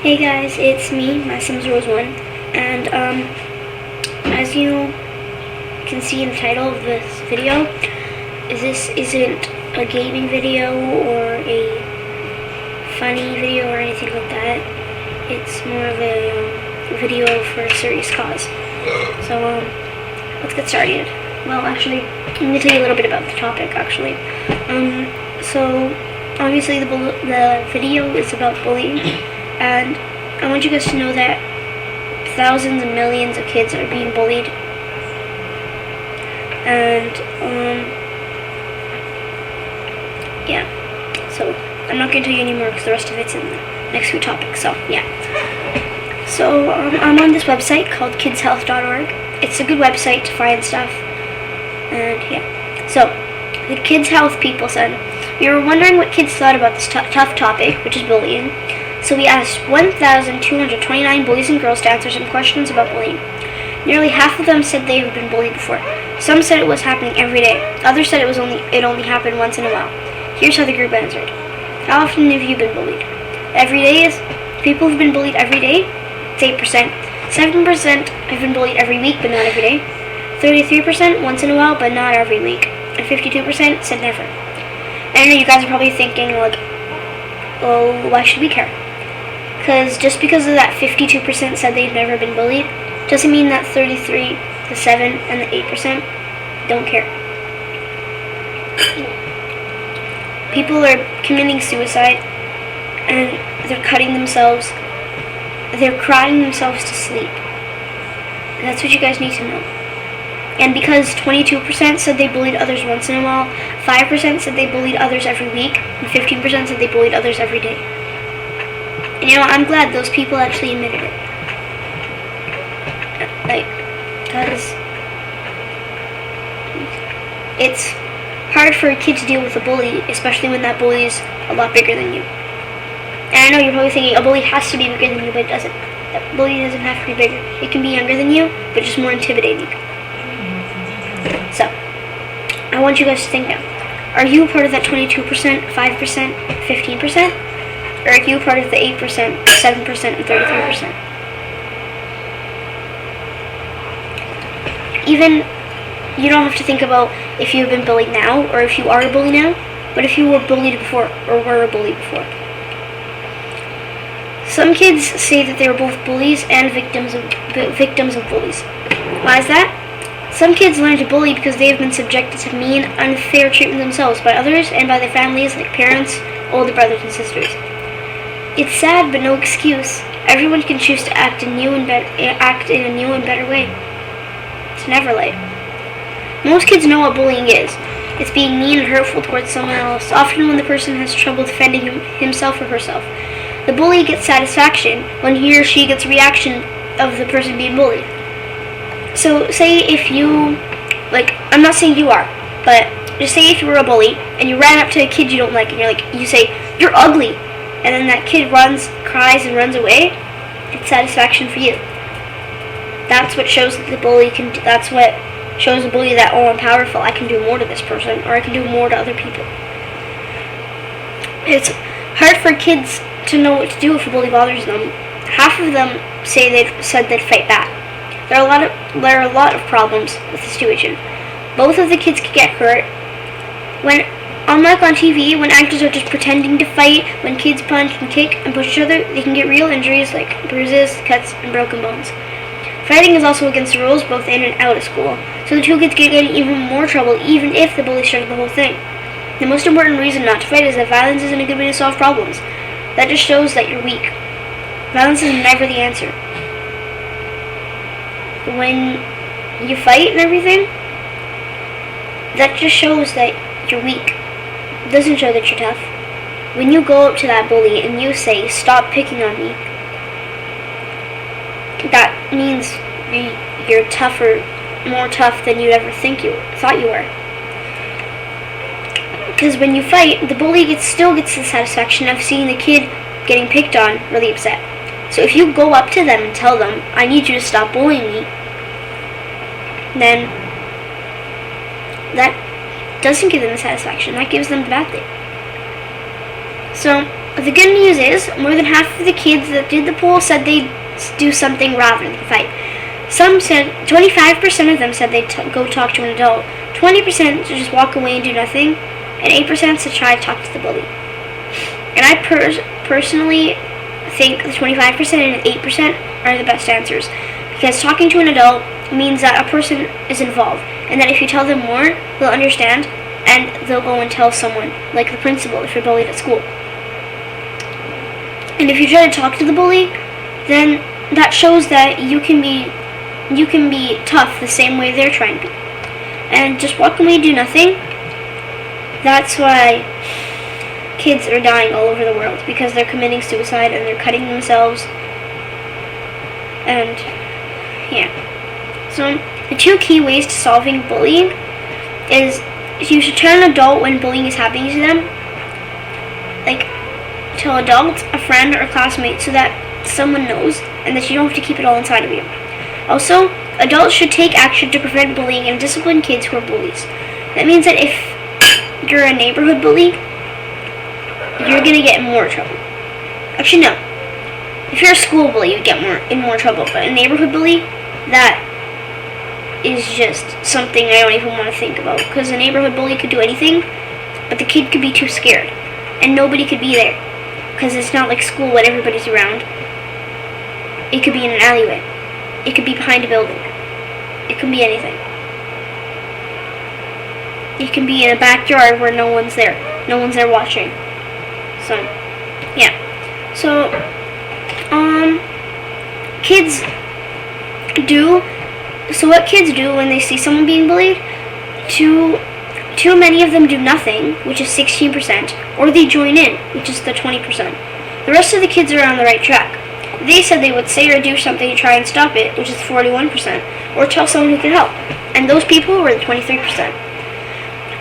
Hey guys, it's me, my Sims Rose 1, and as you can see in the title of this video, this isn't a gaming video or a funny video or anything like that. It's more of a video for a serious cause. So let's get started. Well, actually, I'm going to tell you a little bit about the topic, actually. So obviously the video is about bullying. And I want you guys to know that thousands and millions of kids are being bullied. And, yeah. So, I'm not going to tell you anymore because the rest of it's in the next few topics. So, yeah. So, I'm on this website called kidshealth.org. It's a good website to find stuff. And, yeah. So, the Kids Health people said, we were wondering what kids thought about this tough topic, which is bullying. So we asked 1,229 boys and girls to answer some questions about bullying. Nearly half of them said they have been bullied before. Some said it was happening every day. Others said it only happened once in a while. Here's how the group answered. How often have you been bullied? Every day is people who've been bullied every day? It's 8%. 7% have been bullied every week, but not every day. 33% once in a while, but not every week. And 52% said never. And I know you guys are probably thinking, like, well, why should we care? Because just because of that 52% said they've never been bullied, doesn't mean that 33, the 7, and the 8% don't care. People are committing suicide, and they're cutting themselves. They're crying themselves to sleep. That's what you guys need to know. And because 22% said they bullied others once in a while, 5% said they bullied others every week, and 15% said they bullied others every day. And you know, I'm glad those people actually admitted it. Like, because it's hard for a kid to deal with a bully, especially when that bully is a lot bigger than you. And I know you're probably thinking, a bully has to be bigger than you, but it doesn't. That bully doesn't have to be bigger. It can be younger than you, but just more intimidating. So, I want you guys to think now. Are you part of that 22%, 5%, 15%? Or are you part of the 8%, 7%, and 33%? Even, you don't have to think about if you've been bullied now, or if you are a bully now, but if you were bullied before, or were a bully before. Some kids say that they were both bullies and victims of bullies. Why is that? Some kids learn to bully because they have been subjected to mean, unfair treatment themselves by others and by their families, like parents, older brothers and sisters. It's sad, but no excuse. Everyone can choose to act in a new and better way. It's never late. Most kids know what bullying is. It's being mean and hurtful towards someone else, often when the person has trouble defending himself or herself. The bully gets satisfaction when he or she gets a reaction of the person being bullied. So say if you, I'm not saying you are, but just say if you were a bully and you ran up to a kid you don't like and you say, "You're ugly," and then that kid cries and runs away, it's satisfaction for you. That's what shows that the bully that's what shows the bully that, oh, I'm powerful, I can do more to this person, or I can do more to other people. It's hard for kids to know what to do if a bully bothers them. Half of them said they'd fight back. There are a lot of problems with the situation. Both of the kids could get hurt. Unlike on TV, when actors are just pretending to fight, when kids punch and kick and push each other, they can get real injuries like bruises, cuts, and broken bones. Fighting is also against the rules both in and out of school, so the two kids get in even more trouble even if the bully started the whole thing. The most important reason not to fight is that violence isn't a good way to solve problems. That just shows that you're weak. Violence is never the answer. When you fight and everything, that just shows that you're weak. It doesn't show that you're tough. When you go up to that bully and you say, "Stop picking on me," that means you're tougher, more tough than you'd ever thought you were. Because when you fight, the bully still gets the satisfaction of seeing the kid getting picked on really upset. So if you go up to them and tell them, "I need you to stop bullying me," then that doesn't give them the satisfaction. That gives them the bad thing. So The good news is, more than half of the kids that did the poll said they'd do something rather than fight. Some said, 25% of them said they'd go talk to an adult, 20% to just walk away and do nothing, and 8% to try to talk to the bully. And I personally think the 25% and 8% are the best answers, because talking to an adult means that a person is involved, and that if you tell them more, they'll understand, and they'll go and tell someone, like the principal if you're bullied at school. And if you try to talk to the bully, then that shows that you can be tough the same way they're trying to be. And just walk away and do nothing. That's why kids are dying all over the world, because they're committing suicide and they're cutting themselves. And yeah. So the two key ways to solving bullying is you should tell an adult when bullying is happening to them. Like, tell adults, a friend, or a classmate so that someone knows and that you don't have to keep it all inside of you. Also, adults should take action to prevent bullying and discipline kids who are bullies. That means that if you're a neighborhood bully, you're going to get in more trouble. Actually, no. If you're a school bully, you get in more trouble. But a neighborhood bully, that is just something I don't even want to think about. Because a neighborhood bully could do anything, but the kid could be too scared. And nobody could be there. Because it's not like school when everybody's around. It could be in an alleyway. It could be behind a building. It could be anything. It can be in a backyard where no one's there. No one's there watching. So, yeah. So, kids do. So what kids do when they see someone being bullied? Too many of them do nothing, which is 16%, or they join in, which is the 20%. The rest of the kids are on the right track. They said they would say or do something to try and stop it, which is 41%, or tell someone who can help, and those people were the 23%.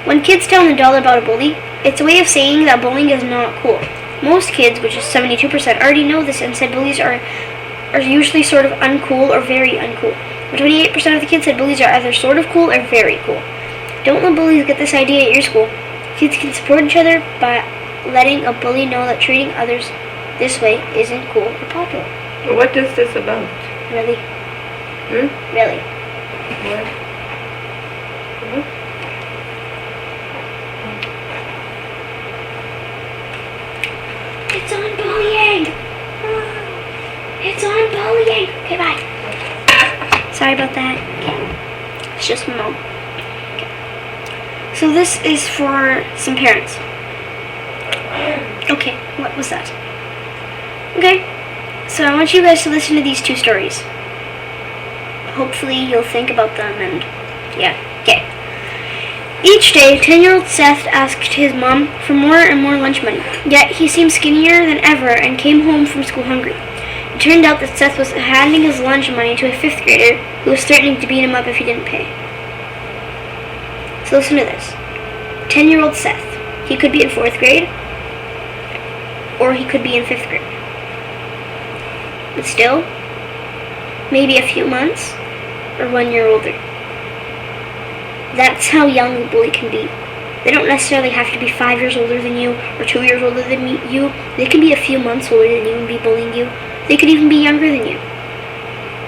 When kids tell an adult about a bully, it's a way of saying that bullying is not cool. Most kids, which is 72%, already know this and said bullies are usually sort of uncool or very uncool. But 28% of the kids said bullies are either sort of cool or very cool. Don't let bullies get this idea at your school. Kids can support each other by letting a bully know that treating others this way isn't cool or popular. What is this about? Really? Really. What? It's on bullying! It's on bullying! Okay, bye. Sorry about that. Okay. It's just my mom. So this is for some parents. Okay, what was that? Okay, so I want you guys to listen to these two stories. Hopefully you'll think about them and yeah, okay. Each day, 10-year-old Seth asked his mom for more and more lunch money, yet he seemed skinnier than ever and came home from school hungry. It turned out that Seth was handing his lunch money to a 5th grader who was threatening to beat him up if he didn't pay. So listen to this. 10-year-old Seth. He could be in 4th grade, or he could be in 5th grade. But still, maybe a few months, or 1 year older. That's how young a bully can be. They don't necessarily have to be 5 years older than you, or 2 years older than you. They can be a few months older than you and be bullying you. They could even be younger than you.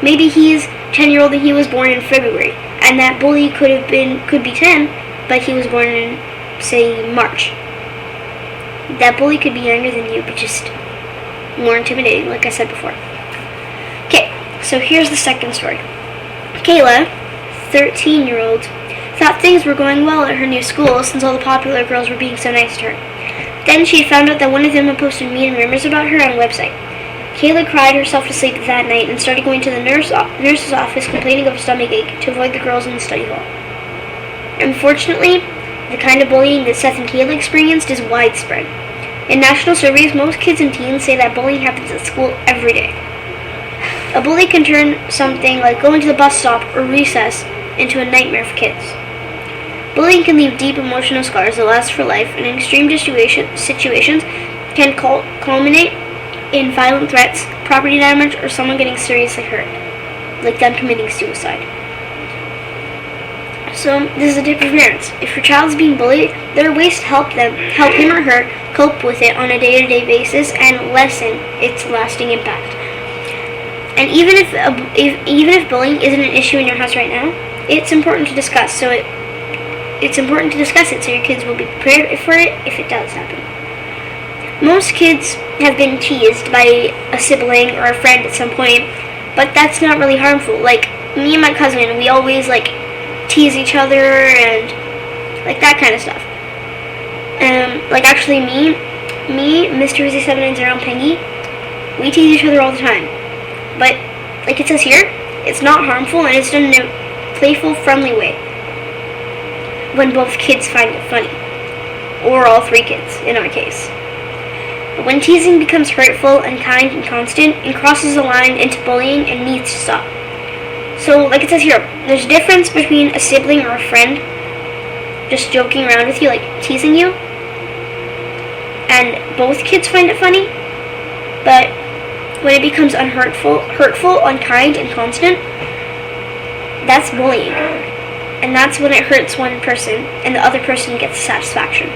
Maybe he is 10-year-old and he was born in February, and that bully could be 10, but he was born in, say, March. That bully could be younger than you, but just more intimidating, like I said before. Okay, so here's the second story. Kayla, 13-year-old, thought things were going well at her new school since all the popular girls were being so nice to her. Then she had found out that one of them had posted mean rumors about her on a website. Kayla cried herself to sleep that night and started going to the nurse's office complaining of a stomach ache to avoid the girls in the study hall. Unfortunately, the kind of bullying that Seth and Kayla experienced is widespread. In national surveys, most kids and teens say that bullying happens at school every day. A bully can turn something like going to the bus stop or recess into a nightmare for kids. Bullying can leave deep emotional scars that last for life, and in extreme situations can culminate in violent threats, property damage, or someone getting seriously hurt, like them committing suicide. So this is a tip for parents. If your child's being bullied, there are ways to help him or her cope with it on a day-to-day basis and lessen its lasting impact. And even if bullying isn't an issue in your house right now, it's important to discuss. It's important to discuss it so your kids will be prepared for it if it does happen. Most kids have been teased by a sibling or a friend at some point, but that's not really harmful. Like me and my cousin, we always tease each other and that kind of stuff. Actually me, Mr. Wizzy 790 and Pengy, we tease each other all the time. But like it says here, it's not harmful and it's done in a playful, friendly way. When both kids find it funny. Or all three kids, in our case. But when teasing becomes hurtful, unkind, and constant, it crosses the line into bullying and needs to stop. So, like it says here, there's a difference between a sibling or a friend just joking around with you, teasing you, and both kids find it funny, but when it becomes hurtful, unkind, and constant, that's bullying. And that's when it hurts one person and the other person gets satisfaction.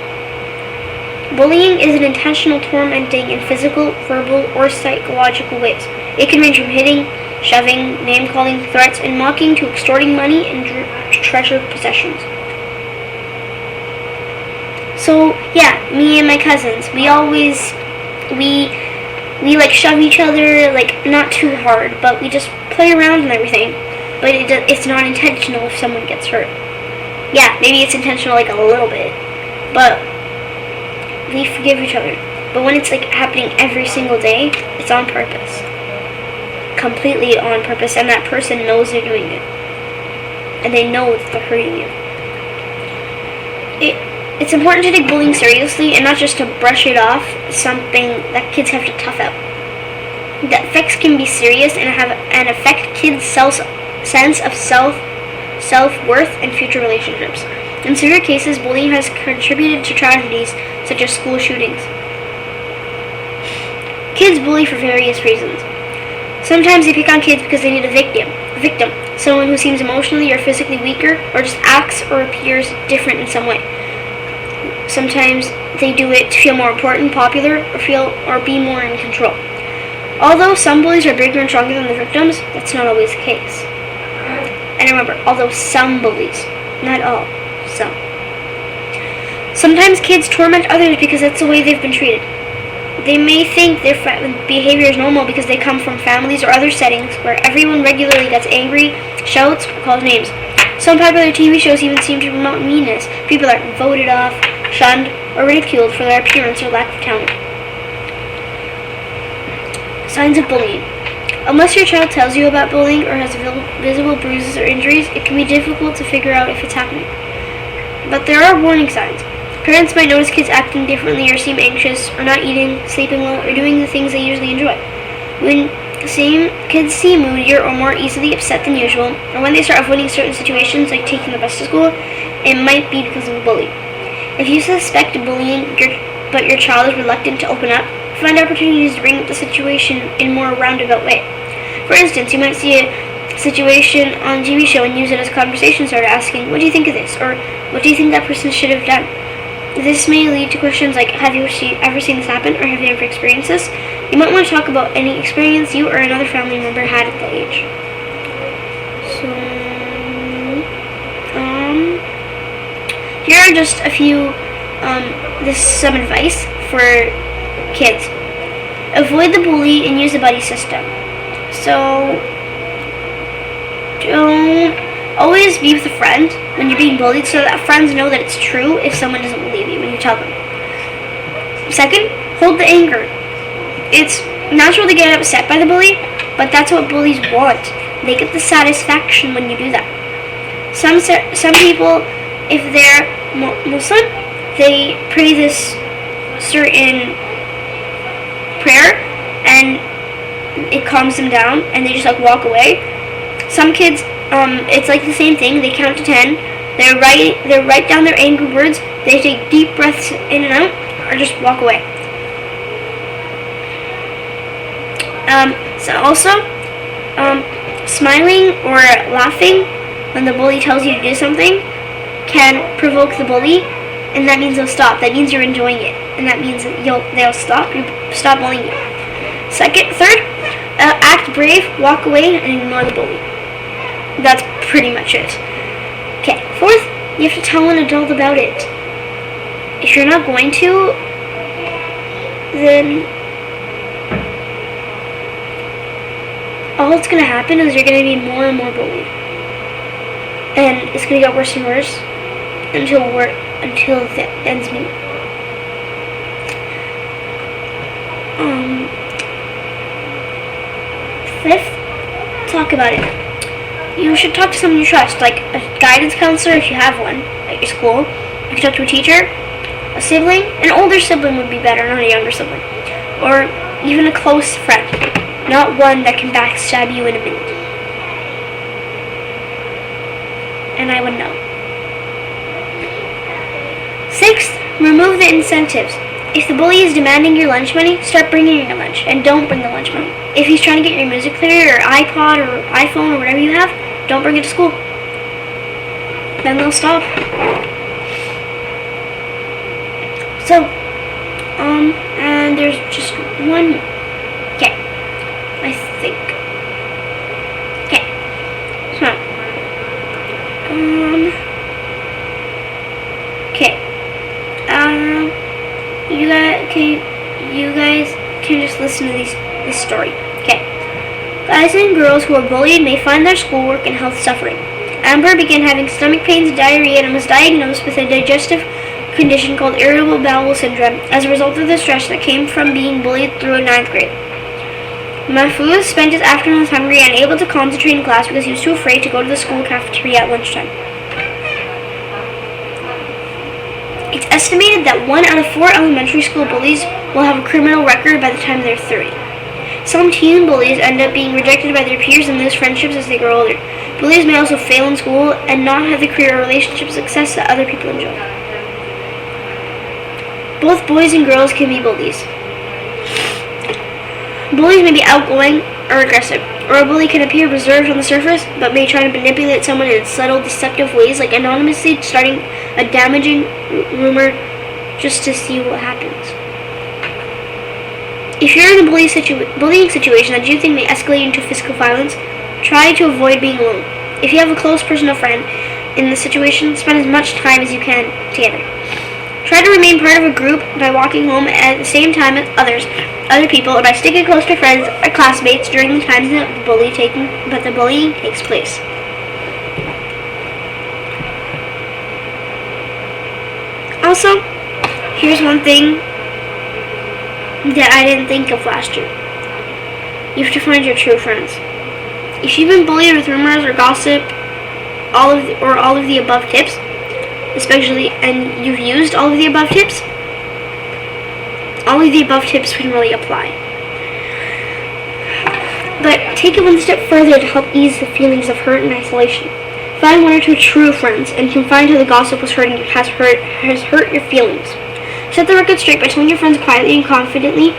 Bullying is an intentional tormenting in physical, verbal, or psychological ways. It can range from hitting, shoving, name-calling, threats, and mocking to extorting money and treasured possessions. So, yeah, me and my cousins, we shove each other, not too hard, but we just play around and everything. But it's not intentional if someone gets hurt. Yeah, maybe it's intentional a little bit, but we forgive each other. But when it's happening every single day, it's on purpose. Completely on purpose, and that person knows they're doing it. And they know that they're hurting you. It's important to take bullying seriously and not just to brush it off as something that kids have to tough out. The effects can be serious and affect kids' sense of self-worth and future relationships. In severe cases, bullying has contributed to tragedies such as school shootings. Kids bully for various reasons. Sometimes they pick on kids because they need a victim, someone who seems emotionally or physically weaker or just acts or appears different in some way. Sometimes they do it to feel more important, popular, or be more in control. Although some bullies are bigger and stronger than the victims, that's not always the case. And remember, although some bullies, not all, some. Sometimes kids torment others because that's the way they've been treated. They may think their behavior is normal because they come from families or other settings where everyone regularly gets angry, shouts, or calls names. Some popular TV shows even seem to promote meanness. People are voted off, shunned, or ridiculed for their appearance or lack of talent. Signs of bullying. Unless your child tells you about bullying or has visible bruises or injuries, it can be difficult to figure out if it's happening. But there are warning signs. Parents might notice kids acting differently or seem anxious or not eating, sleeping well, or doing the things they usually enjoy. When kids seem moodier or more easily upset than usual, or when they start avoiding certain situations like taking the bus to school, it might be because of a bully. If you suspect bullying but your child is reluctant to open up, find opportunities to bring up the situation in a more roundabout way. For instance, you might see a situation on a TV show and use it as a conversation starter, asking, "What do you think of this?" or "What do you think that person should have done?" This may lead to questions like, "Have you ever seen this happen?" or "Have you ever experienced this?" You might want to talk about any experience you or another family member had at that age. So, here are just a few, this is some advice for kids. Avoid the bully and use the buddy system. So, don't always be with a friend when you're being bullied so that friends know that it's true if someone doesn't believe you when you tell them. Second, hold the anger. It's natural to get upset by the bully, but that's what bullies want. They get the satisfaction when you do that. Some people, if they're Muslim, they pray this certain prayer and it calms them down and they just walk away. Some kids, it's the same thing. They count to 10. They write down their angry words. They take deep breaths in and out, or just walk away. So also, smiling or laughing when the bully tells you to do something can provoke the bully, and that means they'll stop. That means you're enjoying it, and that means they'll stop. You stop bullying you. Third, act brave, walk away, and ignore the bully. That's pretty much it. Okay. Fourth, you have to tell an adult about it. If you're not going to, then all that's going to happen is you're going to be more and more bullied. And it's going to get worse and worse until the ends meet. Fifth, talk about it. You should talk to someone you trust, like a guidance counselor if you have one at your school. You can talk to a teacher, a sibling. An older sibling would be better, not a younger sibling. Or even a close friend, not one that can backstab you in a minute. And I would know. Sixth, remove the incentives. If the bully is demanding your lunch money, start bringing your lunch, and don't bring the lunch money. If he's trying to get your music player or iPod or iPhone or whatever you have, don't bring it to school. Then they'll stop. So, and there's just one more. Okay, I think. Okay, so, you guys can just listen to this story. Okay. Guys and girls who are bullied may find their schoolwork and health suffering. Amber began having stomach pains and diarrhea and was diagnosed with a digestive condition called irritable bowel syndrome as a result of the stress that came from being bullied through 9th grade. Mahfouz spent his afternoons hungry and unable to concentrate in class because he was too afraid to go to the school cafeteria at lunchtime. It's estimated that 1 out of 4 elementary school bullies will have a criminal record by the time they're 30. Some teen bullies end up being rejected by their peers and lose friendships as they grow older. Bullies may also fail in school and not have the career or relationship success that other people enjoy. Both boys and girls can be bullies. Bullies may be outgoing or aggressive, or a bully can appear reserved on the surface, but may try to manipulate someone in subtle, deceptive ways, like anonymously starting a damaging rumor just to see what happens. If you're in a bullying situation that you think may escalate into physical violence, try to avoid being alone. If you have a close personal friend in the situation, spend as much time as you can together. Try to remain part of a group by walking home at the same time as other people, or by sticking close to friends or classmates during the times that the bullying takes place. Also, here's one thing that I didn't think of last year. You have to find your true friends. If you've been bullied with rumors or gossip, all of the above tips, especially, and you've used all of the above tips, all of the above tips can really apply. But take it one step further to help ease the feelings of hurt and isolation. Find 1 or 2 true friends and confide how the gossip has hurt your feelings. Set the record straight by telling your friends quietly and confidently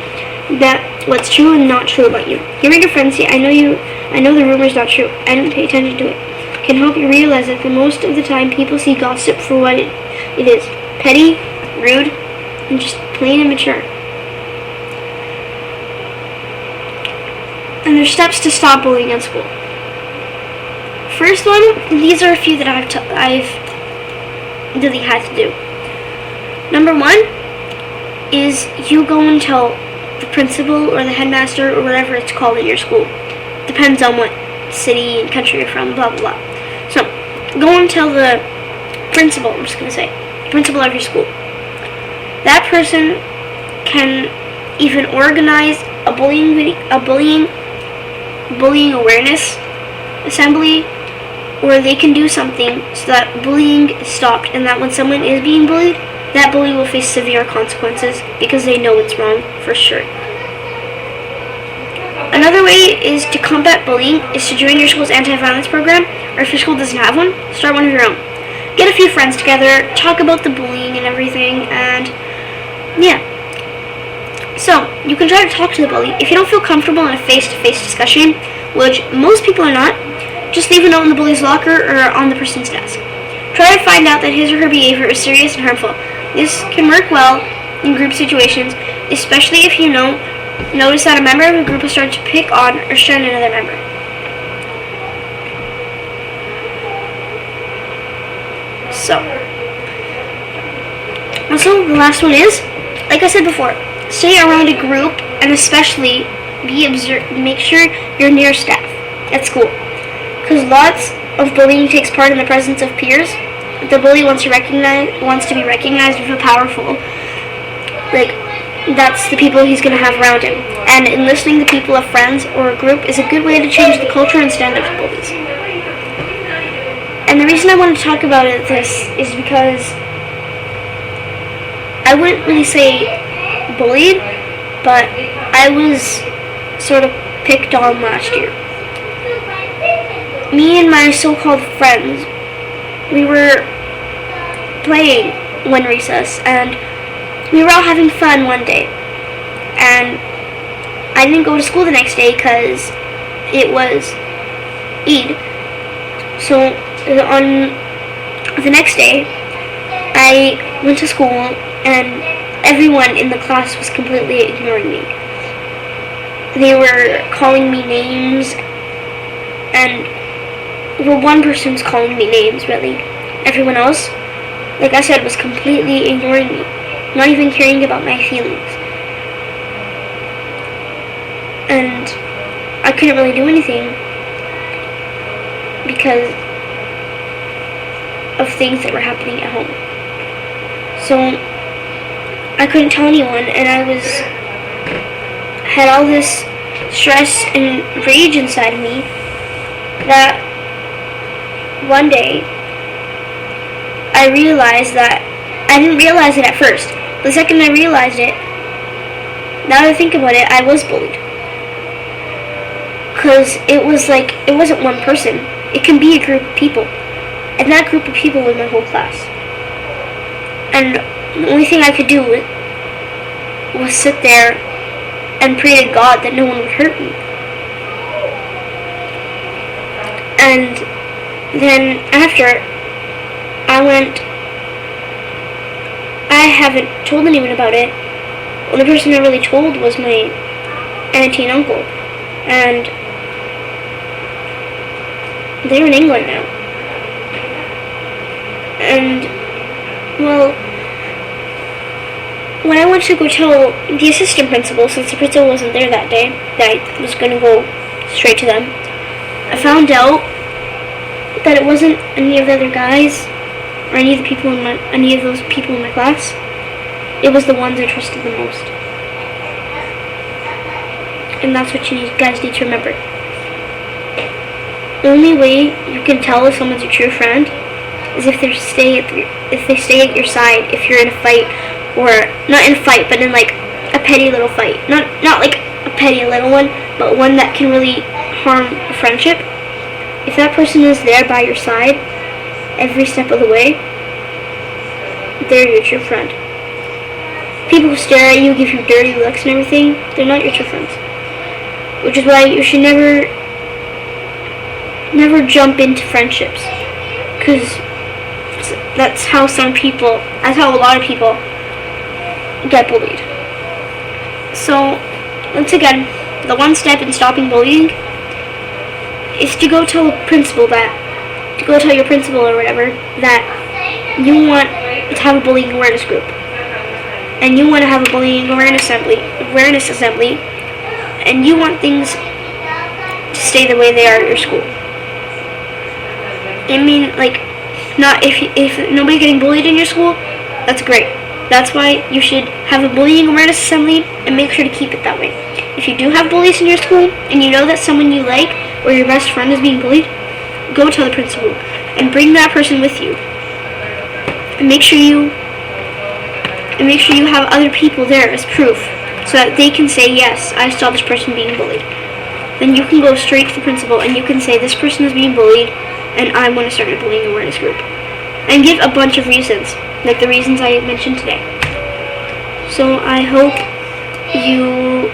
that what's true and not true about you. Hearing your friends say, I know the rumor's not true, I didn't pay attention to it, can help you realize that most of the time people see gossip for what it is. Petty, rude, and just plain immature. And there's steps to stop bullying in school. First one, these are a few that I've really had to do. Number 1 is you go and tell the principal or the headmaster or whatever it's called at your school. Depends on what city and country you're from, blah, blah, blah. So, go and tell the principal, I'm just going to say, principal of your school. That person can even organize a bullying awareness assembly, or they can do something so that bullying is stopped, and that when someone is being bullied, that bully will face severe consequences because they know it's wrong for sure. Another way is to combat bullying is to join your school's anti-violence program, or if your school doesn't have one, start one of your own. Get a few friends together, talk about the bullying and everything, and yeah. So, you can try to talk to the bully. If you don't feel comfortable in a face-to-face discussion, which most people are not, just leave a note in the bully's locker or on the person's desk. Try to find out that his or her behavior is serious and harmful. This can work well in group situations, especially if you notice that a member of a group has started to pick on or shun another member. So, also the last one is, like I said before, stay around a group and especially make sure you're near staff at school, because lots of bullying takes part in the presence of peers. The bully wants to be recognized as powerful. That's the people he's going to have around him. And enlisting the people of friends or a group is a good way to change the culture and stand up to bullies. And the reason I want to talk about this is because I wouldn't really say bullied, but I was sort of picked on last year. Me and my so-called friends, we were playing one recess, and we were all having fun one day. And I didn't go to school the next day because it was Eid. So on the next day, I went to school, and everyone in the class was completely ignoring me. They were calling me names, and one person was calling me names, really. Everyone else, like I said, was completely ignoring me, not even caring about my feelings. And I couldn't really do anything because of things that were happening at home. So I couldn't tell anyone, and I had all this stress and rage inside of me that one day I realized that I didn't realize it at first. The second I realized it, now that I think about it, I was bullied. Because it wasn't one person. It can be a group of people. And that group of people was my whole class. And the only thing I could do was sit there and pray to God that no one would hurt me. And then after, I haven't told anyone about it. The only person I really told was my auntie and uncle. And they're in England now. And, well, when I went to go tell the assistant principal, since the principal wasn't there that day, that I was going to go straight to them, I found out that it wasn't any of the other guys or any of those people in my class. It was the ones I trusted the most. And that's what you guys need to remember. The only way you can tell if someone's a true friend is if they stay at your side if you're in a fight, or not in a fight, but in like a petty little fight. Not like a petty little one, but one that can really harm a friendship. If that person is there by your side every step of the way, they're your true friend. People who stare at you, give you dirty looks and everything, they're not your true friends. Which is why you should never jump into friendships, because that's how a lot of people get bullied. So, once again, the one step in stopping bullying is to go tell your principal or whatever, that you want to have a bullying awareness group, and you want to have a bullying awareness assembly, and you want things to stay the way they are at your school. I mean, not if nobody's getting bullied in your school, that's great. That's why you should have a bullying awareness assembly and make sure to keep it that way. If you do have bullies in your school and you know that someone you like or your best friend is being bullied, go tell the principal and bring that person with you. And make sure you have other people there as proof, so that they can say, yes, I saw this person being bullied. Then you can go straight to the principal and you can say, this person is being bullied and I want to start a bullying awareness group. And give a bunch of reasons, like the reasons I mentioned today. So I hope you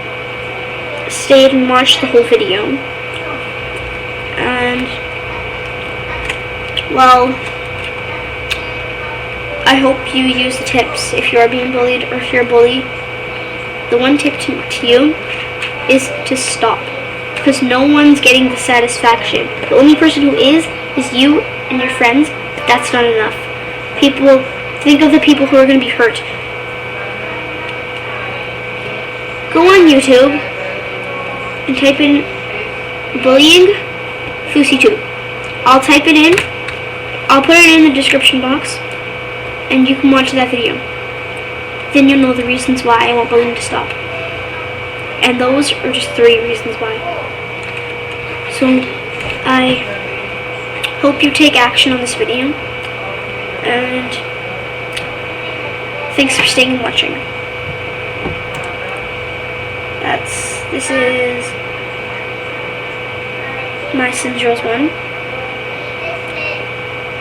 stayed and watched the whole video. And, well, I hope you use the tips if you are being bullied or if you're a bully. The one tip to you is to stop, because no one's getting the satisfaction. The only person who is you and your friends, but that's not enough. People, think of the people who are going to be hurt. Go on YouTube and type in bullying FouseyTube. I'll type it in. I'll put it in the description box, and you can watch that video. Then you'll know the reasons why I want bullying to stop. And those are just 3 reasons why. So I hope you take action on this video, and thanks for staying and watching. This is my Sims Rose 1,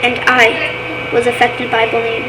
and I was affected by bullying.